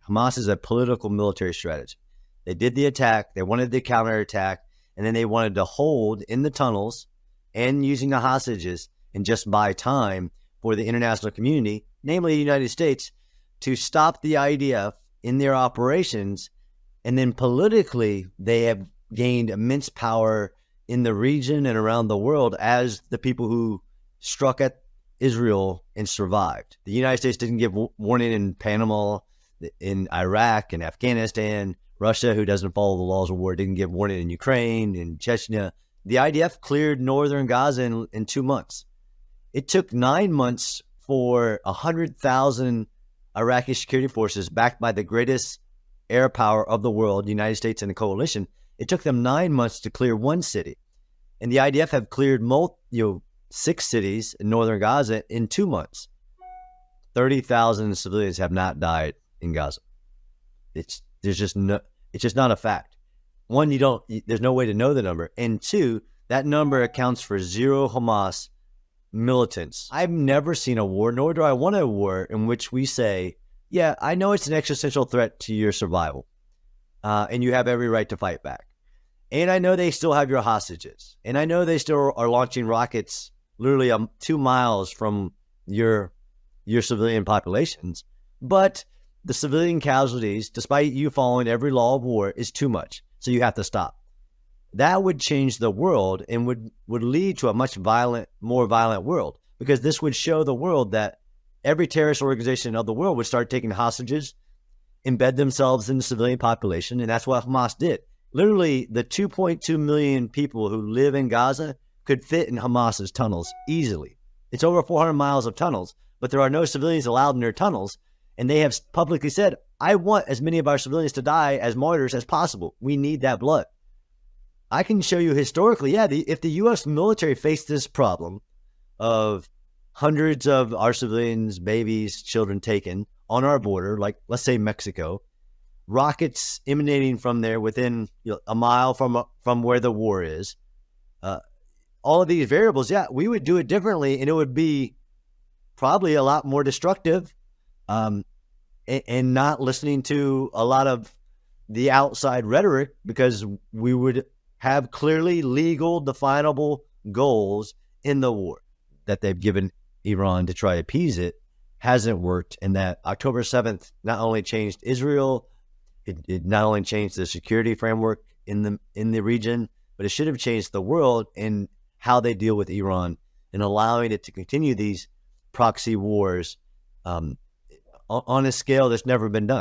Hamas is a political military strategy. They did the attack, they wanted the counterattack, and then they wanted to hold in the tunnels and using the hostages and just buy time for the international community, namely the United States, to stop the IDF in their operations. And then politically, they have gained immense power in the region and around the world as the people who struck at Israel and survived. The United States didn't give warning in Panama, in Iraq, and Afghanistan. Russia, who doesn't follow the laws of war, didn't give warning in Ukraine and Chechnya. The IDF cleared northern Gaza in 2 months. It took 9 months for 100,000 Iraqi security forces backed by the greatest air power of the world, the United States and the coalition. It took them 9 months to clear one city. And the IDF have cleared 6 cities in northern Gaza in 2 months. 30,000 civilians have not died in Gaza. It's just not a fact. One, there's no way to know the number. And two, that number accounts for 0 Hamas militants. I've never seen a war, nor do I want a war, in which we say, yeah, I know it's an existential threat to your survival, and you have every right to fight back. And I know they still have your hostages. And I know they still are launching rockets literally 2 miles from your civilian populations. But the civilian casualties, despite you following every law of war, is too much. So you have to stop. That would change the world and would lead to a much more violent world, because this would show the world that every terrorist organization of the world would start taking hostages, embed themselves in the civilian population. And that's what Hamas did. Literally, the 2.2 million people who live in Gaza could fit in Hamas's tunnels easily. It's over 400 miles of tunnels, but there are no civilians allowed in their tunnels. And they have publicly said, I want as many of our civilians to die as martyrs as possible. We need that blood. I can show you historically, if the U.S. military faced this problem of hundreds of our civilians, babies, children taken on our border, like let's say Mexico, rockets emanating from there within a mile from where the war is, all of these variables, we would do it differently, and it would be probably a lot more destructive, and not listening to a lot of the outside rhetoric, because we would have clearly legal, definable goals in the war. That they've given Iran to try to appease it hasn't worked, and that October 7th not only changed Israel, it not only changed the security framework in the region, but it should have changed the world in how they deal with Iran and allowing it to continue these proxy wars on a scale that's never been done.